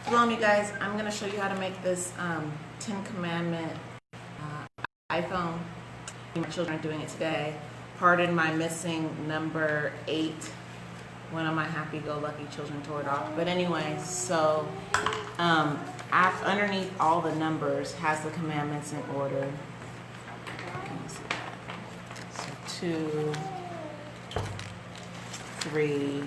Shalom, you guys. I'm going to show you how to make this Ten Commandment iPhone. My children are doing it today. Pardon my missing number 8. One of my happy-go-lucky children tore it off. But anyway, so underneath all the numbers has the commandments in order. Can you see that? So 2, 3,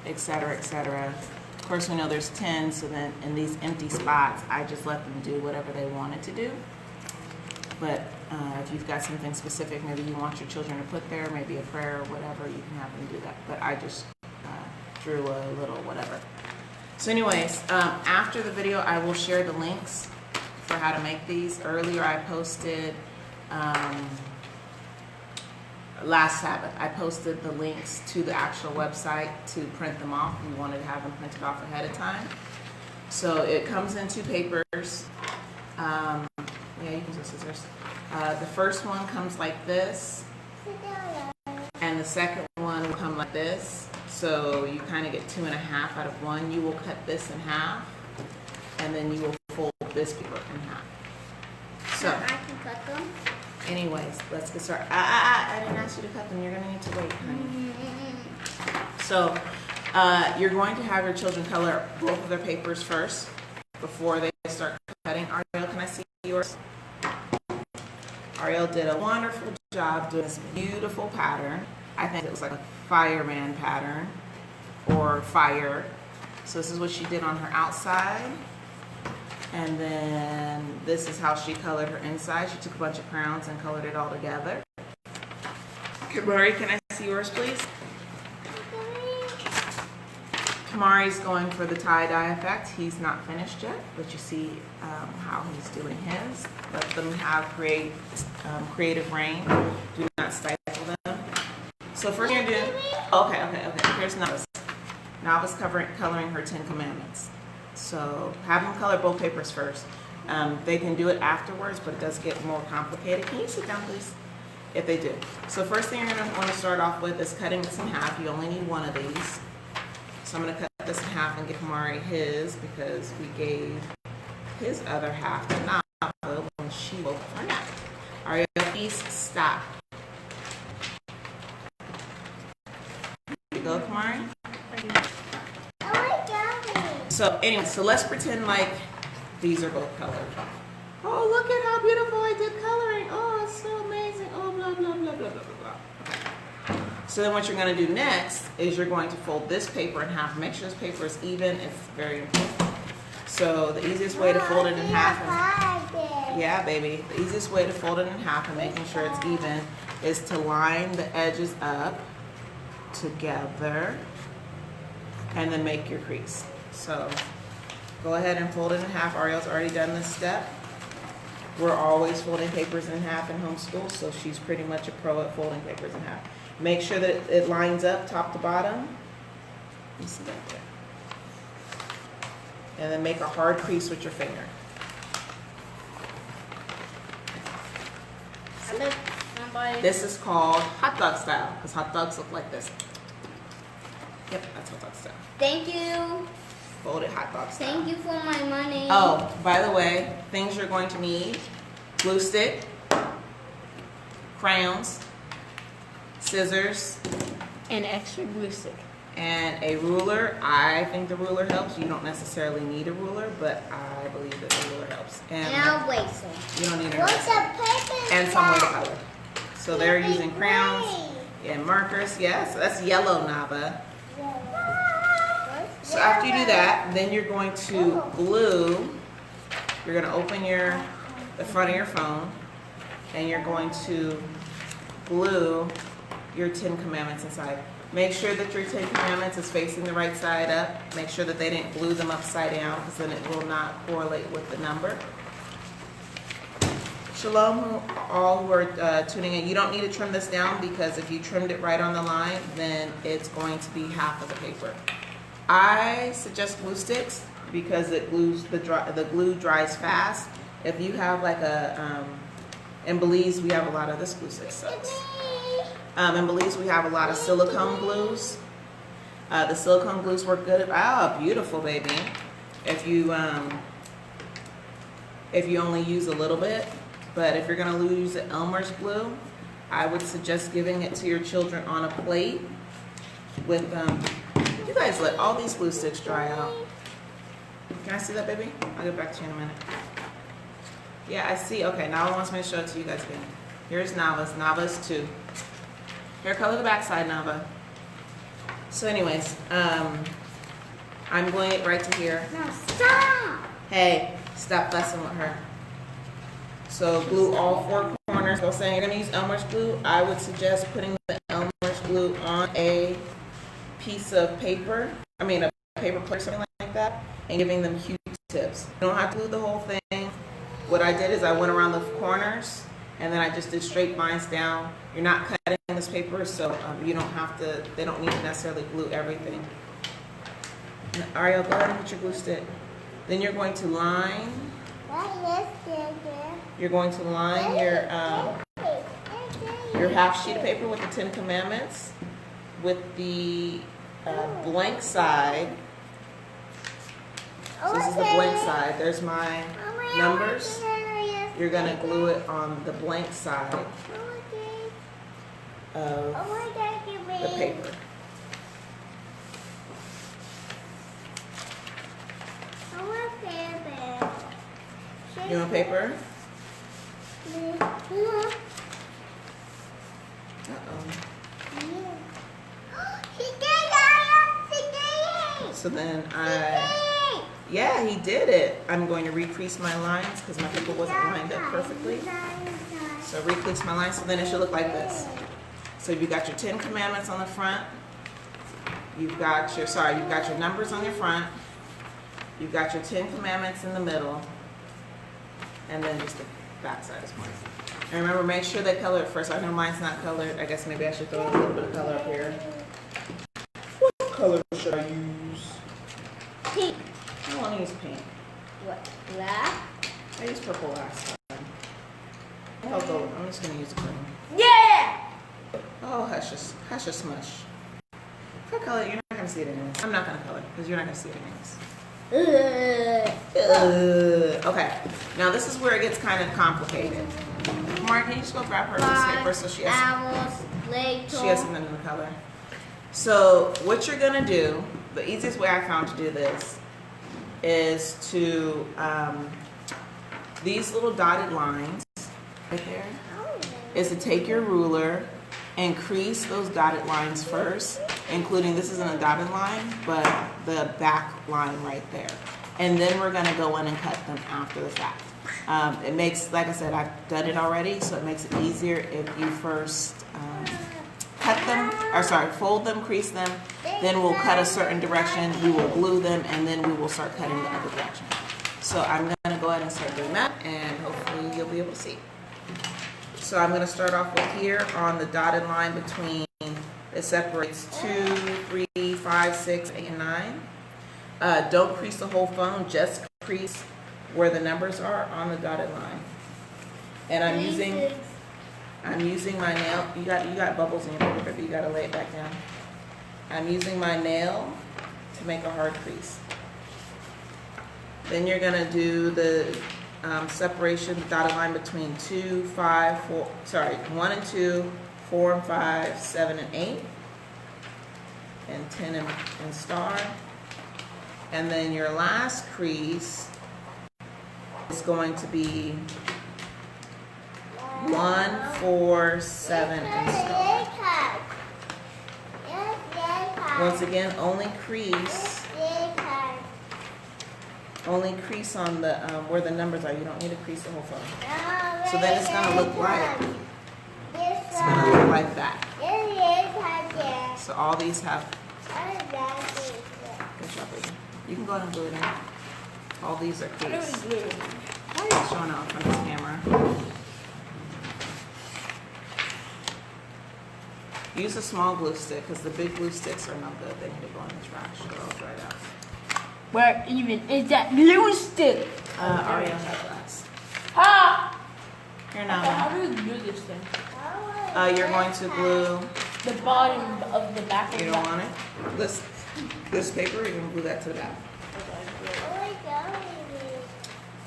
etc., etc. Of course, we know there's 10, so then in these empty spots, I just let them do whatever they wanted to do. But if you've got something specific, maybe you want your children to put there, maybe a prayer or whatever, you can have them do that. But I just drew a little whatever. So anyways, after the video, I will share the links for how to make these. Earlier, I posted, last Sabbath, I posted the links to the actual website to print them off. We wanted to have them printed off ahead of time. So it comes in 2 papers. Yeah, you can use scissors. The first one comes like this, and the second one will come like this. So you kind of get 2.5 out of 1. You will cut this in half, and then you will fold this paper in half. So I can cut them. Anyways, let's get started. I didn't ask you to cut them. You're going to need to wait, honey. So you're going to have your children color both of their papers first before they start cutting. Ariel, can I see yours? Ariel did a wonderful job doing this beautiful pattern. I think it was like a fireman pattern or fire. So this is what she did on her outside. And then this is how she colored her inside. She took a bunch of crowns and colored it all together. Kamari, can I see yours, please? Kamari's going for the tie-dye effect. He's not finished yet, but you see how he's doing his. Let them have creative reign. Do not stifle them. So first you're doing, okay. Here's Novice. Novice coloring her 10 Commandments. So have them color both papers first. They can do it afterwards, but it does get more complicated. Can you sit down, please? If they do. So first thing you're going to want to start off with is cutting this in half. You only need one of these. So I'm going to cut this in half and give Kamari his because we gave his other half to Nava when she woke her nap. Ariel, please stop. Here you go, Kamari. So anyway, so let's pretend like these are both colored. Oh, look at how beautiful I did coloring. Oh, it's so amazing. Oh, blah, blah, blah, blah, blah, blah, blah. Okay. So then what you're going to do next is you're going to fold this paper in half. Make sure this paper is even. It's very important. So the easiest way to fold it in half, yeah, baby. The easiest way to fold it in half and making sure it's even is to line the edges up together and then make your crease. So go ahead and fold it in half. Ariel's already done this step. We're always folding papers in half in homeschool, so she's pretty much a pro at folding papers in half. Make sure that it lines up top to bottom. You see that there? And then make a hard crease with your finger. This is called hot dog style, because hot dogs look like this. Yep, that's hot dog style. Thank you. Folded hot dog style. Thank you for my money. Oh, by the way, things you're going to need: glue stick, crayons, scissors, and extra glue stick. And a ruler. I think the ruler helps. You don't necessarily need a ruler, but I believe that the ruler helps. And a eraser. You don't need an What's eraser. a paper? And some way to color. So they're using crayons and markers. Yes, that's yellow, Nava. So after you do that, then you're going to glue. You're going to open the front of your phone, and you're going to glue your 10 Commandments inside. Make sure that your 10 Commandments is facing the right side up. Make sure that they didn't glue them upside down, because then it will not correlate with the number. Shalom, all who are tuning in. You don't need to trim this down, because if you trimmed it right on the line, then it's going to be half of the paper. I suggest glue sticks because it glues the glue dries fast. If you have like in Belize we have a lot of this glue stick sucks. In Belize we have a lot of silicone glues. The silicone glues work good. Oh, beautiful, baby. if you only use a little bit. But if you're gonna use the Elmer's glue, I would suggest giving it to your children on a plate with you guys let all these glue sticks dry out. Can I see that, baby? I'll get back to you in a minute. Yeah, I see. Okay, Nava wants me to show it to you guys again. Here's Nava's. Nava's 2. Here, color the back side, Nava. So anyways, I'm going it right to here. No, stop. Hey, stop fussing with her. So glue all 4 corners. I was saying you're gonna use Elmer's glue. I would suggest putting the Elmer's glue on a piece of paper. I mean a paper plate or something like that, and giving them Q-tips. You don't have to glue the whole thing. What I did is I went around the corners and then I just did straight lines down. You're not cutting this paper, so you don't have to. They don't need to necessarily glue everything. And Ariel, go ahead and get your glue stick. Then you're going to line. You're going to line your half sheet of paper with the 10 Commandments with the blank side. So this is the blank side. There's my numbers. You're going to glue it on the blank side of the paper. You want paper? Uh-oh. So then yeah, he did it. I'm going to recrease my lines because my paper wasn't lined up perfectly. So recrease my lines, so then it should look like this. So you've got your 10 Commandments on the front. You've got your numbers on your front. You've got your 10 Commandments in the middle. And then just the back side is white. And remember, make sure they color it first. I know mine's not colored. I guess maybe I should throw a little bit of color up here. What color should I use? Pink. I want to use pink. What? Black? I used purple last time. I'll go. I'm just going to use green. Yeah! Oh, hush a smush. If I color it, you're not going to see it anyways. I'm not going to color it because you're not going to see it anyways. Okay, now this is where it gets kind of complicated. Mark, can you just go grab her piece of paper so she has something in the color. So what you're gonna do, the easiest way I found to do this is to these little dotted lines right there is to take your ruler and crease those dotted lines first, including, this isn't a dotted line, but the back line right there. And then we're gonna go in and cut them after the fact. It makes, like I said, I've done it already, so it makes it easier if you first fold them, crease them, then we'll cut a certain direction, we will glue them, and then we will start cutting the other direction. So I'm gonna go ahead and start doing that, and hopefully you'll be able to see. So I'm going to start off with here on the dotted line between, it separates 2, 3, 5, 6, 8, and 9. Don't crease the whole phone, just crease where the numbers are on the dotted line. And I'm using my nail. You got bubbles in your paper, but you got to lay it back down. I'm using my nail to make a hard crease. Then you're going to do the separation, the dotted line between 2, 5, 4, 1 and 2, 4 and 5, 7 and 8, and 10 and star. And then your last crease is going to be 1, 4, 7, and star. Once again, only crease on the where the numbers are. You don't need to crease the whole phone. So then it's gonna look like that. So all these have. Good job, baby. You can go ahead and glue it in. All these are creased. Why are you showing off on this camera? Use a small glue stick because the big glue sticks are no good. They need to go in the trash. They're all dried out. Where even is that glue stick? Ariel has glass. Ah! Here now. How do you glue this thing? You're going to glue. The bottom of the back of You the don't want it. This paper. You're gonna glue that to the back.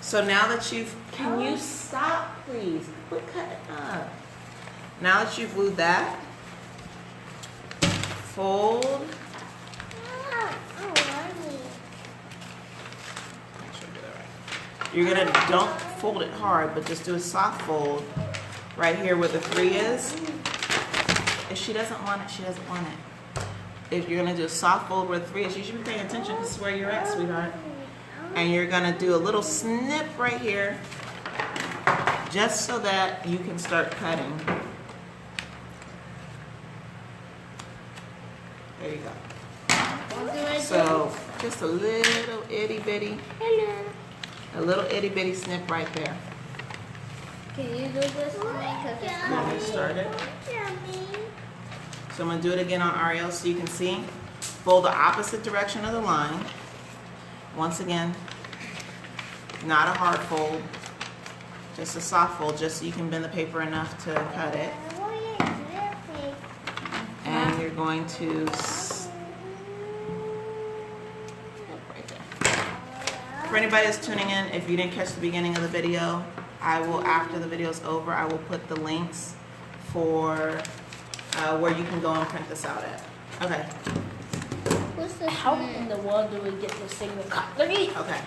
So now that you've, can you stop, please? Quit cutting up. Now that you've glued that, fold. You're gonna, don't fold it hard, but just do a soft fold right here where the 3 is. If she doesn't want it, she doesn't want it. If you're gonna do a soft fold where the 3 is, you should be paying attention. This is where you're at, sweetheart. And you're gonna do a little snip right here, just so that you can start cutting. There you go. So just a little itty bitty. A little itty bitty snip right there. Can you do this for me? Get started. So I'm going to do it again on Ariel so you can see. Fold the opposite direction of the line. Once again, not a hard fold, just a soft fold, just so you can bend the paper enough to cut it. And you're going to For anybody that's tuning in, if you didn't catch the beginning of the video, I will, after the video is over, I will put the links for where you can go and print this out at. Okay. How in the world do we get this thing to cutlery? Okay.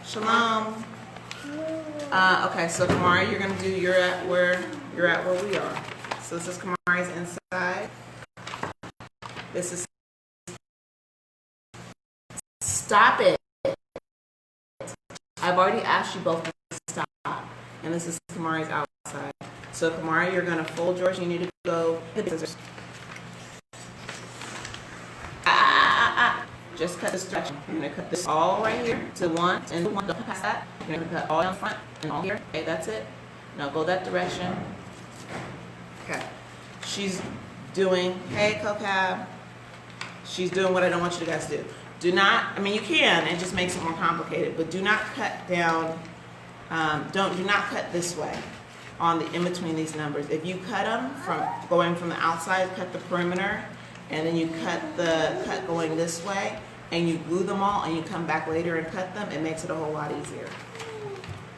Shalom. Okay, so Kamari, you're gonna do you're at where we are. So this is Kamari's inside. This is stop it. I've already asked you both to stop. And this is Kamari's outside. So Kamari, you're gonna fold yours. You need to go hit the scissors. Just cut this direction. You're gonna cut this all right here to one and one. Don't pass that. You're gonna cut all in front and all here. Okay, that's it. Now go that direction. Okay. She's doing, hey Cocab. She's doing what I don't want you guys to do. Do not, I mean you can, it just makes it more complicated, but do not cut down, do not cut this way on the in between these numbers. If you cut them from going from the outside, cut the perimeter, and then you cut the cut going this way, and you glue them all, and you come back later and cut them, it makes it a whole lot easier.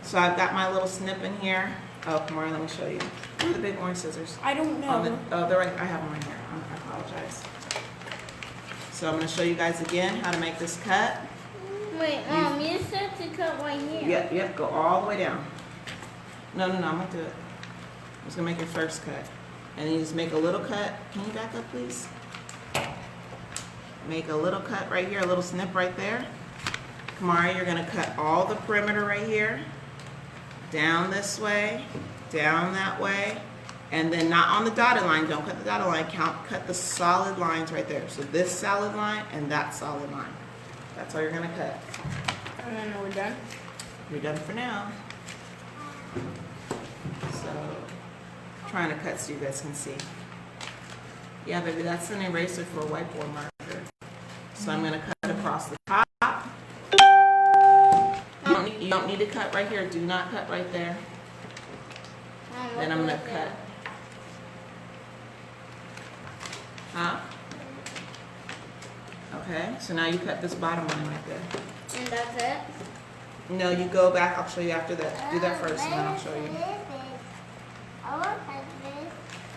So I've got my little snip in here. Oh, Kamari, let me show you. Where are the big orange scissors? I don't know. Oh, they're right, I have them right here. I apologize. So I'm going to show you guys again how to make this cut. Wait, you said to cut right here. Yep, go all the way down. No, I'm going to do it. I'm just going to make your first cut. And then you just make a little cut. Can you back up, please? Make a little cut right here, a little snip right there. Kamari, you're going to cut all the perimeter right here. Down this way, down that way. And then not on the dotted line, don't cut the dotted line, cut the solid lines right there. So this solid line and that solid line. That's all you're gonna cut. And then we're done? You're done for now. So, trying to cut so you guys can see. Yeah, baby, that's an eraser for a whiteboard marker. So I'm gonna cut across the top. You don't need to cut right here, do not cut right there. Then I'm gonna cut. Huh? Okay, so now you cut this bottom line right there. And that's it? No, you go back, I'll show you after that. Do that first and then I'll show you.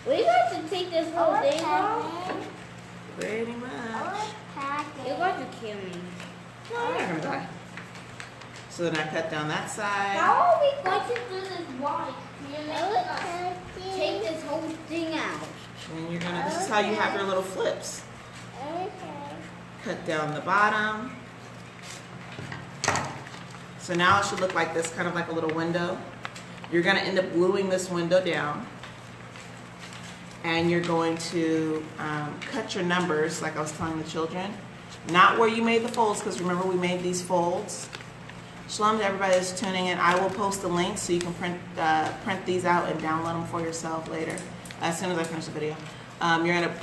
We got to take this whole thing off? Pretty much. You're going to kill me. No, you're not gonna die. So then I cut down that side. How are we going to do this? Why? Take this whole thing out. And you're gonna, this is how you have your little flips. Cut down the bottom. So now it should look like this, kind of like a little window. You're gonna end up gluing this window down. And you're going to cut your numbers, like I was telling the children. Not where you made the folds, because remember we made these folds. Shalom to everybody that's tuning in. I will post the link so you can print these out and download them for yourself later, as soon as I finish the video. You're going to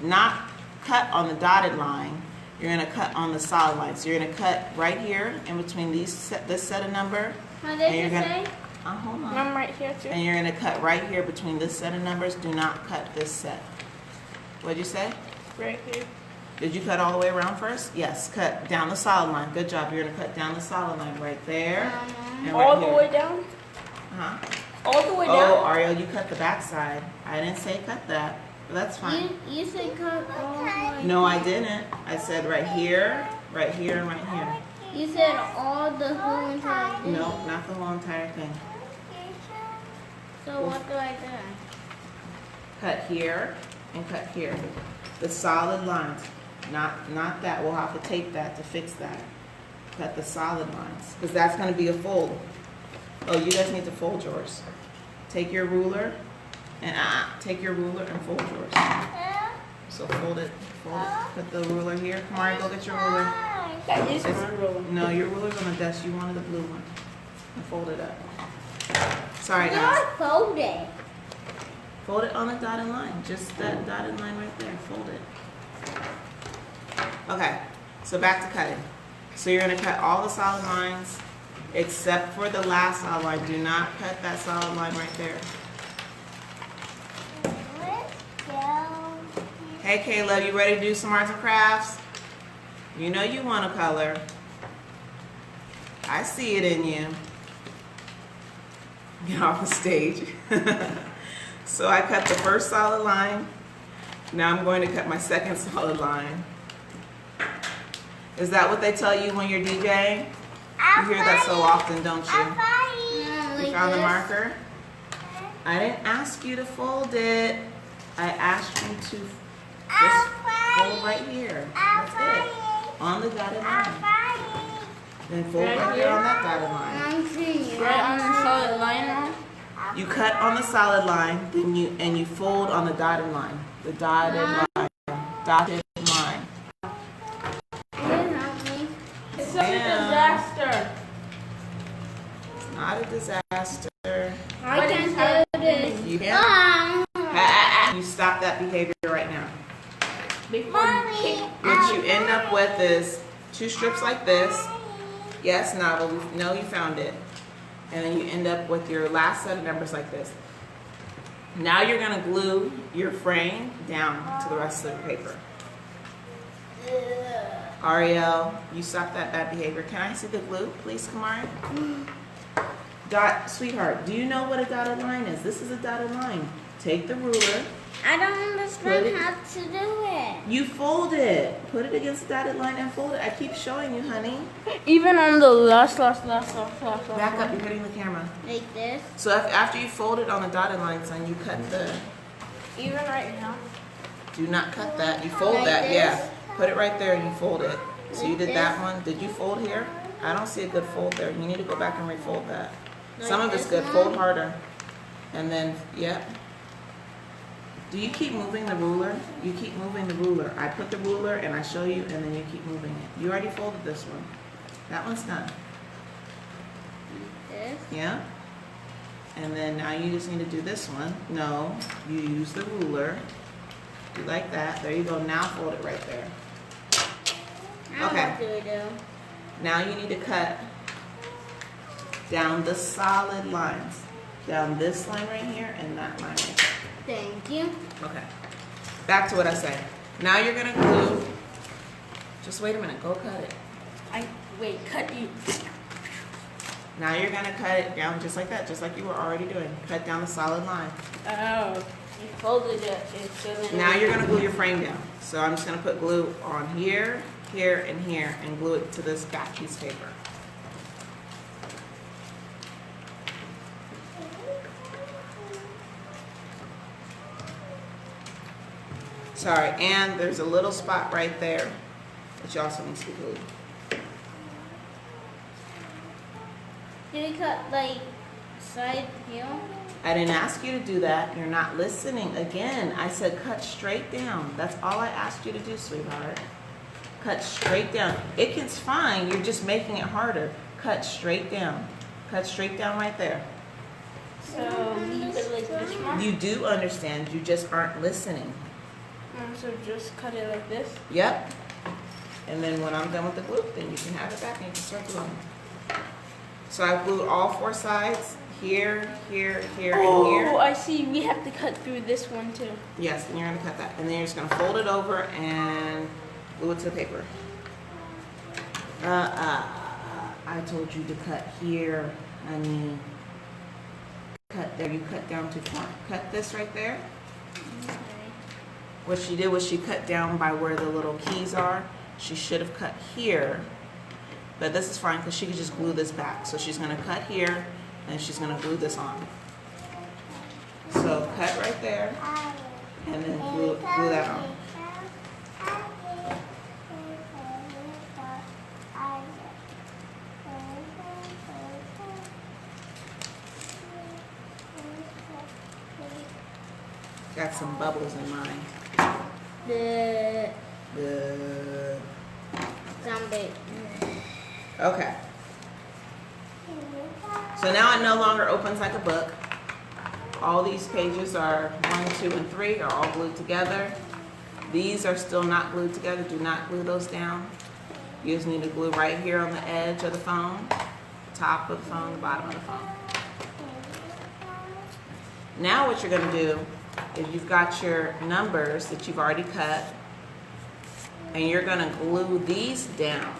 not cut on the dotted line. You're going to cut on the solid line. So you're going to cut right here in between this set of number. What did you say? Hold on. I'm right here too. And you're going to cut right here between this set of numbers. Do not cut this set. What'd you say? Right here. Did you cut all the way around first? Yes, cut down the solid line. Good job. You're gonna cut down the solid line right there. And right All the here. way down? Huh? All the way Oh, down? Ariel, you cut the back side. I didn't say cut that, but that's fine. You said cut all the way. No, I didn't. I said right here, and right here. You said all the whole entire thing. No, not the whole entire thing. So what do I do? Cut here and cut here. The solid lines. Not that. We'll have to tape that to fix that. Cut the solid lines. Because that's going to be a fold. Oh, you guys need to fold yours. Take your ruler and take your ruler and fold yours. So fold it. Put the ruler here. Kamari, go get your ruler. That is my ruler. No, your ruler's on the desk. You wanted the blue one. And fold it up. Sorry, guys. Not folded. Fold it on the dotted line. Just that dotted line right there. Fold it. Okay, so back to cutting. So you're going to cut all the solid lines except for the last solid line. Do not cut that solid line right there. Hey Caleb, you ready to do some arts and crafts? You know you want to color. I see it in you. Get off the stage. So I cut the first solid line. Now I'm going to cut my second solid line. Is that what they tell you when you're DJing? You hear that so often, don't you? You found the marker? I didn't ask you to fold it. I asked you to just fold right here. That's it. On the dotted line. Then fold right here on that dotted line. Right on the solid line now? You cut on the solid line, then you fold on the dotted line. The dotted line. Dotted line. It's such a disaster. It's not a disaster. I can do this. You can. You stop that behavior right now. Before you kick. What you end up with is 2 strips like this. Yes, Novel, no, you found it. And then you end up with your last set of numbers like this. Now you're going to glue your frame down to the rest of the paper. Ariel, you stop that bad behavior. Can I see the glue, please, Kamari? Sweetheart, do you know what a dotted line is? This is a dotted line. Take the ruler. I don't understand how to do it. You fold it. Put it against the dotted line and fold it. I keep showing you, honey. Even on the last. Back up. You're hitting the camera. Like this. So after you fold it on the dotted line, son, you cut the... Even right now. Do not cut that. You fold Like that, this? yeah. Put it right there and you fold it. So you Like did that this? one. Did you fold here? I don't see a good fold there. You need to go back and refold that. Some Like of it's this good. one? Fold harder. And then, yep. Do you keep moving the ruler? You keep moving the ruler. I put the ruler and I show you and then you keep moving it. You already folded this one. That one's done. This. Yeah? And then now you just need to do this one. No, you use the ruler. You like that. There you go. Now fold it right there. Now Okay. what do we do? Now you need to cut down the solid lines. Down this line right here and that line right here. Thank you. Okay. Back to what I said. Now you're going to glue. Just wait a minute. Go cut it. Wait, cut you. Now you're going to cut it down just like that, just like you were already doing. Cut down the solid line. Oh, you folded it. So then Now you're going to glue your frame down. So I'm just going to put glue on here, here, and here, and glue it to this back piece of paper. Sorry, and there's a little spot right there that you also need to glue. Did we cut like side here? I didn't ask you to do that. You're not listening. Again, I said cut straight down. That's all I asked you to do, sweetheart. Cut straight down. It's fine. You're just making it harder. Cut straight down. Cut straight down right there. So leave it like this one. You do understand. You just aren't listening. So just cut it like this. Yep. And then when I'm done with the glue, then you can have it back and you can start gluing. So I've glued all 4 sides. Here, here, here, and here. Oh, I see. We have to cut through this one too. Yes, and you're going to cut that. And then you're just going to fold it over and Glue it to the paper. I told you to cut here, honey. Cut there. You cut down to front. Cut this right there. Okay. What she did was she cut down by where the little keys are. She should have cut here, but this is fine because she could just glue this back. So she's gonna cut here, and she's gonna glue this on. So cut right there, and then glue that on. Got some bubbles in mine. The Good. zombie. Okay. So now it no longer opens like a book. All these pages are 1, 2, and 3 are all glued together. These are still not glued together. Do not glue those down. You just need to glue right here on the edge of the phone, top of the phone, the bottom of the phone. Now what you're going to do is you've got your numbers that you've already cut, and you're going to glue these down.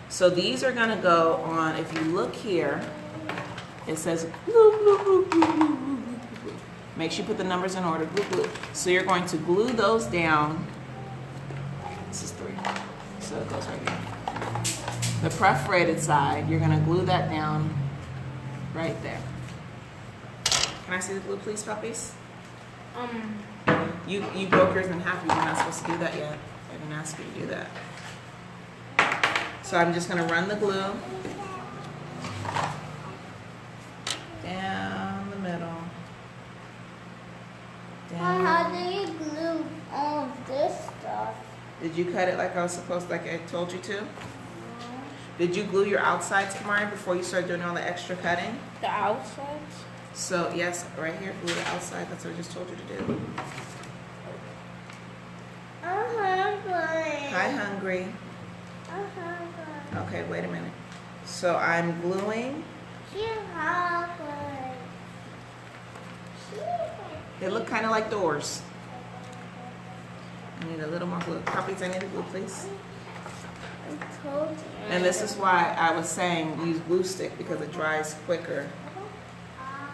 So these are going to go on, if you look here, it says glue, glue, glue, glue, glue, glue, glue. Make sure you put the numbers in order, glue, glue. So you're going to glue those down. This is 3, so it goes right here. The perforated side, you're going to glue that down right there. Can I see the glue, please, puppies? You broke yours in half. You're not supposed to do that yet. I didn't ask you to do that. So I'm just going to run the glue down the middle. Mom, how Down. do you glue all of this stuff? Did you cut it like I was supposed, like I told you to? Did you glue your outsides, Kamari, before you started doing all the extra cutting? The outsides? So yes, right here, glue the outside. That's what I just told you to do. I'm hungry. Hi, hungry. I'm hungry. Okay, wait a minute. So I'm gluing. She's hungry. They look kind of like doors. I need a little more glue. Puppies, I need a glue, please. I told you. And this is why I was saying use glue stick, because it dries quicker.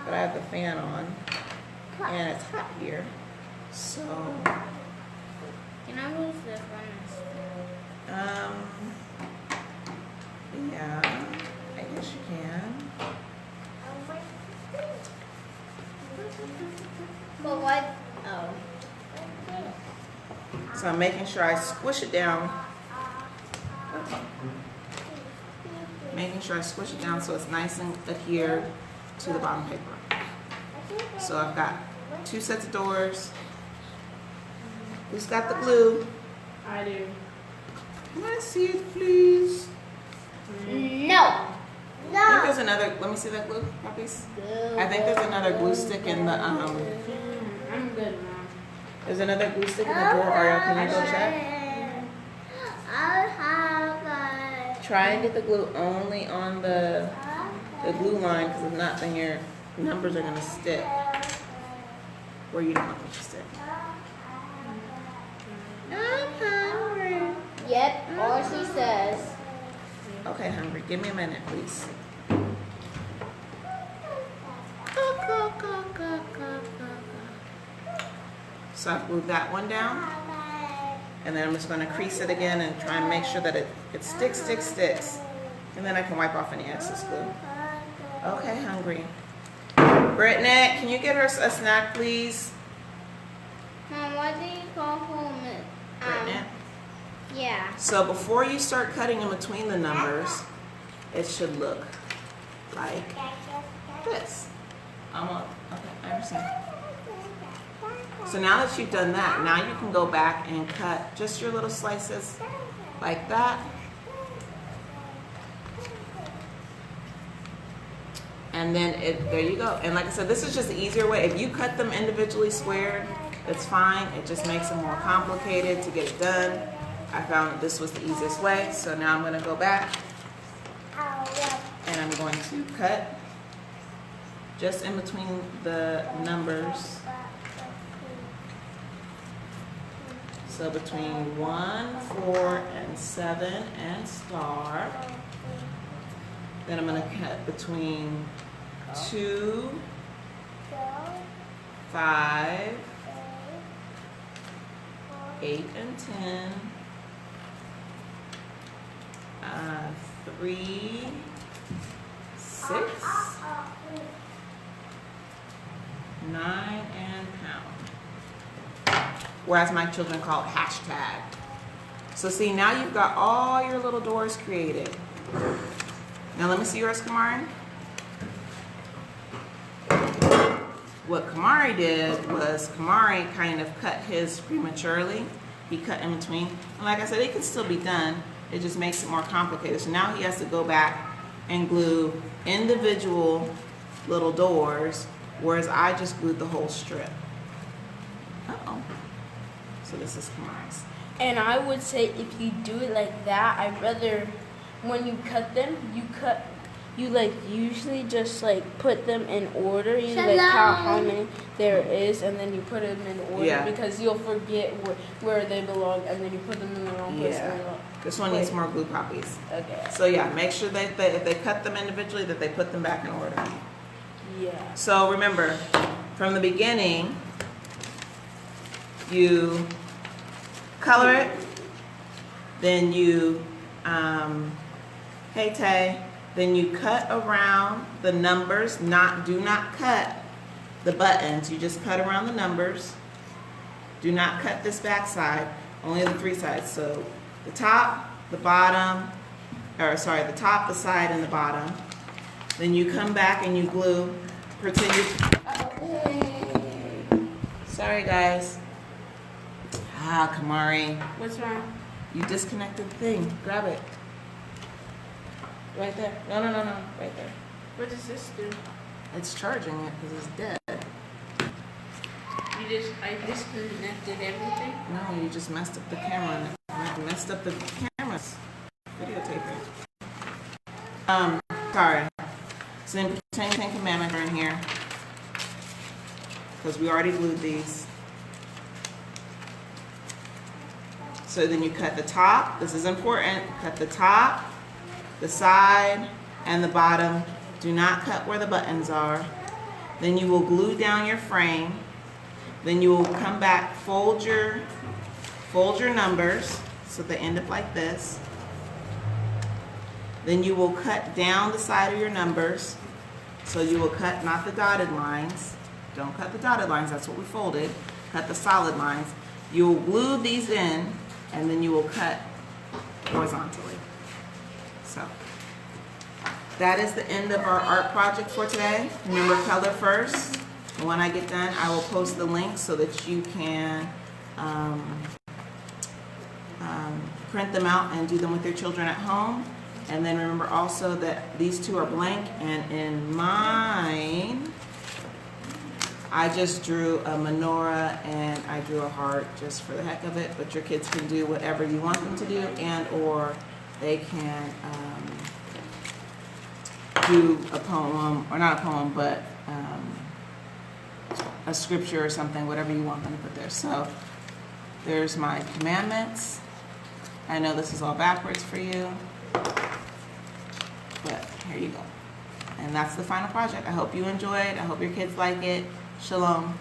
But I have the fan on, and it's hot here. So, Can I move this one instead? yeah, I guess you can. But what? Oh. So I'm making sure I squish it down. Making sure I squish it down so it's nice and adhered to the bottom paper. So I've got 2 sets of doors. Who's got the glue? I do. Can I see it, please? No. I think there's another. Let me see that glue, puppies. I think there's another glue stick in the. I'm good, Mom. There's another glue stick in the drawer. Ariel, can you go check? I'll have a. Try and get the glue only on the glue line, because if not, then your numbers are gonna stick where you don't want them to stick. I'm hungry. Yep, all she says. Okay, hungry. Give me a minute, please. So I've glued that one down, and then I'm just going to crease it again and try and make sure that it sticks, and then I can wipe off any excess glue. Okay, hungry. Brittany, can you get her a snack, please? Mom, what do you call home? Brittany. Yeah. So before you start cutting in between the numbers, it should look like this. Okay, I understand. So now that you've done that, now you can go back and cut just your little slices like that. And then there you go. And like I said, this is just the easier way. If you cut them individually squared, it's fine. It just makes it more complicated to get it done. I found that this was the easiest way. So now I'm going to go back and I'm going to cut just in between the numbers. So between 1, 4, and 7 and star. Then I'm going to cut between 2, 5, 8 and 10, 3, 6, 9, and pound. Whereas my children call it hashtag. So see, now you've got all your little doors created. Now let me see yours, Kamari. What Kamari did was Kamari kind of cut his prematurely. He cut in between. And like I said, it can still be done. It just makes it more complicated. So now he has to go back and glue individual little doors, whereas I just glued the whole strip. Uh-oh. So this is Kamari's. And I would say if you do it like that, I'd rather when you cut them, you like usually just like put them in order. You like count how many there is, and then you put them in order because you'll forget where they belong, and then you put them in the wrong place. This one needs more glue copies. Okay. So yeah, make sure that if they cut them individually, that they put them back in order. Yeah. So remember, from the beginning, you color it, then you, hey Tay, then you cut around the numbers. Do not cut the buttons. You just cut around the numbers. Do not cut this back side, only the 3 sides. So the top, the bottom, or sorry, the top, the side, and the bottom. Then you come back and you glue. Pretend you. Sorry, guys. Kamari. What's wrong? You disconnected the thing. Grab it. Right there. No. Right there. What does this do? It's charging it because it's dead. I disconnected everything? No, you just messed up the camera. You messed up the camera's videotaping. Sorry. So then put 10 Commandments in here because we already glued these. So then you cut the top. This is important. Cut the top, the side, and the bottom. Do not cut where the buttons are. Then you will glue down your frame. Then you will come back, fold your numbers so they end up like this. Then you will cut down the side of your numbers. So you will cut not the dotted lines. Don't cut the dotted lines, that's what we folded. Cut the solid lines. You will glue these in, and then you will cut horizontally. So that is the end of our art project for today. Remember, color first. And when I get done, I will post the link so that you can print them out and do them with your children at home. And then remember also that these two are blank, and in mine, I just drew a menorah and I drew a heart just for the heck of it, but your kids can do whatever you want them to do, and or they can do a poem, or not a poem, but a scripture or something, whatever you want them to put there. So there's my commandments. I know this is all backwards for you, but here you go. And that's the final project. I hope you enjoyed. I hope your kids like it. Shalom.